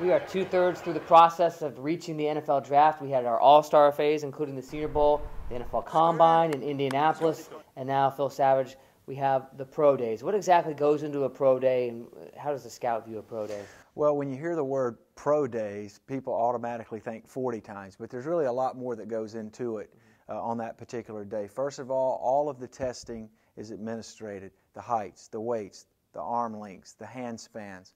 We are 2/3 through the process of reaching the NFL draft. We had our all-star phase, including the Senior Bowl, the NFL Combine in Indianapolis, and now, Phil Savage, we have the Pro Days. What exactly goes into a Pro Day, and how does the scout view a Pro Day? Well, when you hear the word Pro Days, people automatically think 40 times, but there's really a lot more that goes into it on that particular day. First of all of the testing is administered, the heights, the weights, the arm lengths, the hand spans,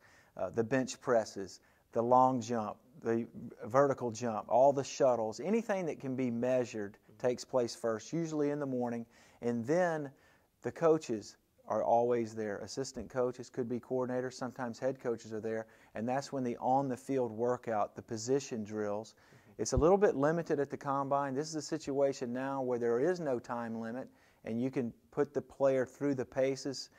the bench presses, the long jump, the vertical jump, all the shuttles, anything that can be measured takes place first, usually in the morning, and then the coaches are always there. Assistant coaches, could be coordinators, sometimes head coaches are there, and that's when the on-the-field workout, the position drills. It's a little bit limited at the Combine. This is a situation now where there is no time limit, and you can put the player through the paces.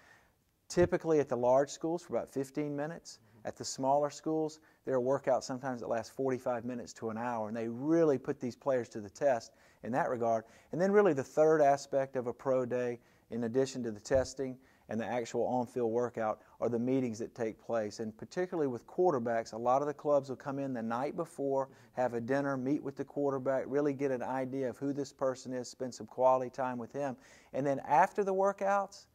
Typically at the large schools for about 15 minutes. At the smaller schools, there are workouts sometimes that last 45 minutes to an hour, and they really put these players to the test in that regard. And then really the third aspect of a pro day, in addition to the testing and the actual on-field workout, are the meetings that take place. And particularly with quarterbacks, a lot of the clubs will come in the night before, have a dinner, meet with the quarterback, really get an idea of who this person is, spend some quality time with him. And then after the workouts,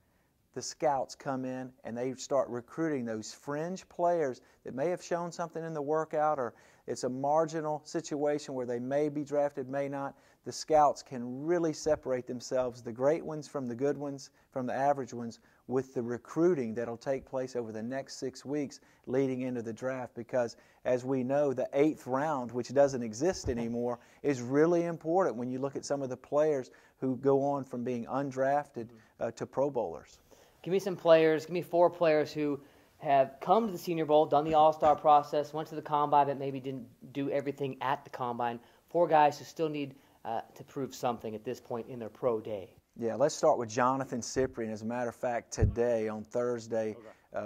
the scouts come in and they start recruiting those fringe players that may have shown something in the workout, or it's a marginal situation where they may be drafted, may not. The scouts can really separate themselves, the great ones from the good ones, from the average ones, with the recruiting that'll take place over the next 6 weeks leading into the draft, because as we know, the 8th round, which doesn't exist anymore, is really important when you look at some of the players who go on from being undrafted to Pro Bowlers. Give me some players, give me 4 players who have come to the Senior Bowl, done the All-Star process, went to the Combine, but maybe didn't do everything at the Combine. 4 guys who still need to prove something at this point in their pro day. Yeah, let's start with Johnathan Cyprien. As a matter of fact, today, on Thursday,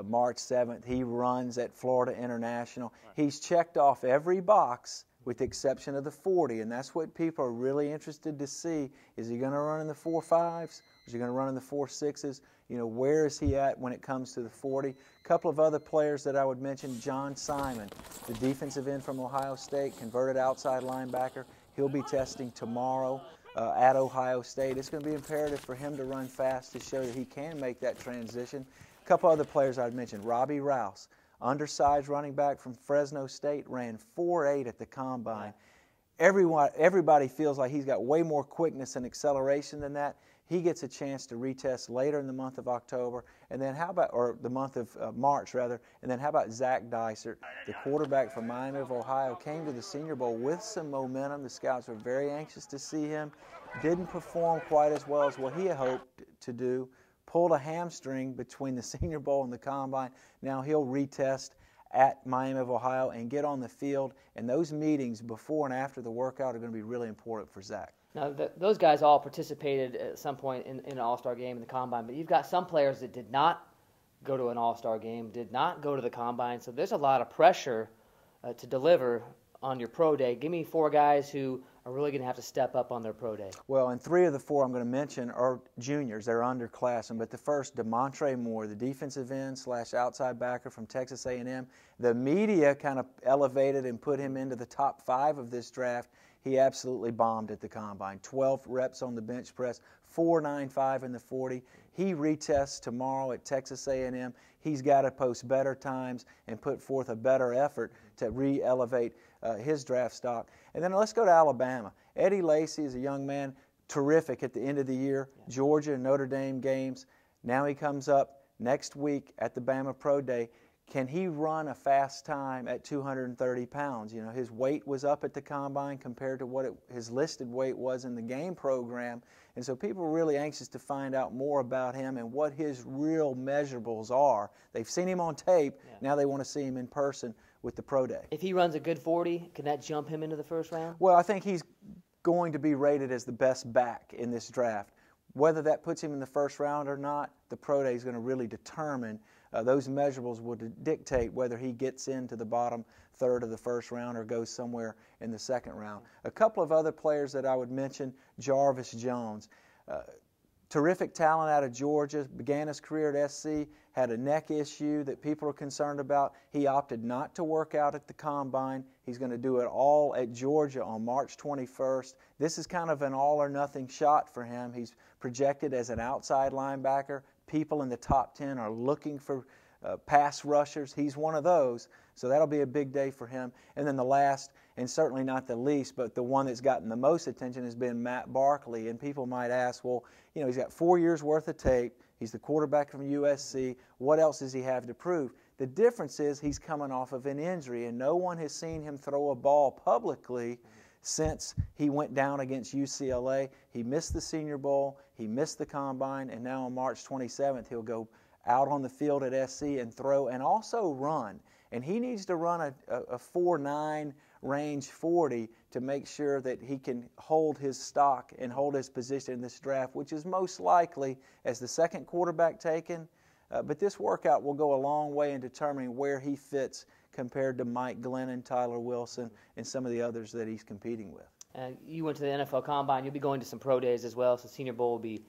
March 7th, he runs at Florida International. He's checked off every box with the exception of the 40, and that's what people are really interested to see. Is he going to run in the 4.5s? Is he going to run in the 4.6s? You know, where is he at when it comes to the 40? A couple of other players that I would mention, John Simon, the defensive end from Ohio State, converted outside linebacker. He'll be testing tomorrow at Ohio State. It's going to be imperative for him to run fast to show that he can make that transition. A couple other players I'd mention, Robbie Rouse, undersized running back from Fresno State, ran 4.8 at the Combine. Everybody feels like he's got way more quickness and acceleration than that. He gets a chance to retest later in the month of October, and then how about, or the month of March rather, and then how about Zach Dysert, the quarterback from Miami of Ohio, came to the Senior Bowl with some momentum. The scouts were very anxious to see him. Didn't perform quite as well as what he had hoped to do. Pulled a hamstring between the Senior Bowl and the Combine. Now he'll retest at Miami of Ohio and get on the field, and those meetings before and after the workout are going to be really important for Zach. Now, those guys all participated at some point in an All-Star game in the Combine, but you've got some players that did not go to an All-Star game, did not go to the Combine, so there's a lot of pressure to deliver on your pro day. Give me 4 guys who are really going to have to step up on their pro day. Well, and 3 of the 4 I'm going to mention are juniors. They're underclassmen. But the first, Demontre Moore, the defensive end / outside backer from Texas A&M. The media kind of elevated and put him into the top 5 of this draft. He absolutely bombed at the Combine. 12 reps on the bench press, 4.95 in the 40. He retests tomorrow at Texas A&M. He's got to post better times and put forth a better effort to re-elevate his draft stock. And then let's go to Alabama. Eddie Lacy is a young man, terrific at the end of the year. Georgia and Notre Dame games. Now he comes up next week at the Bama Pro Day. Can he run a fast time at 230 pounds? You know, his weight was up at the Combine compared to what his listed weight was in the game program. And so people are really anxious to find out more about him and what his real measurables are. They've seen him on tape. Now they want to see him in person with the Pro Day. If he runs a good 40, can that jump him into the first round? Well, I think he's going to be rated as the best back in this draft. Whether that puts him in the first round or not, the Pro Day is going to really determine. Those measurables will dictate whether he gets into the bottom third of the first round or goes somewhere in the second round. A couple of other players that I would mention, Jarvis Jones. Terrific talent out of Georgia, began his career at SC, had a neck issue that people are concerned about. He opted not to work out at the Combine. He's going to do it all at Georgia on March 21st. This is kind of an all-or-nothing shot for him. He's projected as an outside linebacker. People in the top 10 are looking for pass rushers. He's one of those, so that'll be a big day for him. And then the last, and certainly not the least, but the one that's gotten the most attention has been Matt Barkley. And people might ask, well, you know, he's got 4 years worth of tape. He's the quarterback from USC. What else does he have to prove? The difference is he's coming off of an injury, and no one has seen him throw a ball publicly since he went down against UCLA. He missed the Senior Bowl, he missed the Combine, and now on March 27th he'll go out on the field at SC and throw and also run. And he needs to run a 4.9 range 40 to make sure that he can hold his stock and hold his position in this draft, which is most likely as the second quarterback taken. But this workout will go a long way in determining where he fits compared to Mike Glennon, Tyler Wilson, and some of the others that he's competing with. You went to the NFL Combine. You'll be going to some pro days as well, so Senior Bowl will be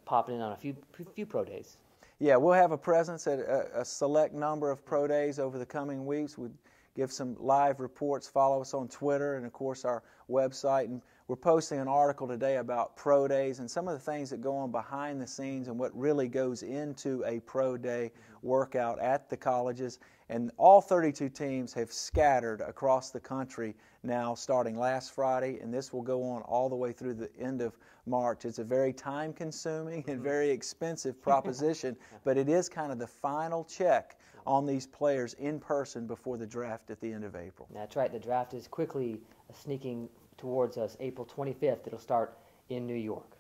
popping in on a few pro days. Yeah, we'll have a presence at a select number of pro days over the coming weeks. We'll give some live reports. Follow us on Twitter and, of course, our website. And we're posting an article today about pro days and some of the things that go on behind the scenes and what really goes into a pro day workout at the colleges. And all 32 teams have scattered across the country now starting last Friday, and this will go on all the way through the end of March. It's a very time-consuming and very expensive proposition, but it is kind of the final check on these players in person before the draft at the end of April. That's right. The draft is quickly sneaking towards us. April 25th, it'll start in New York.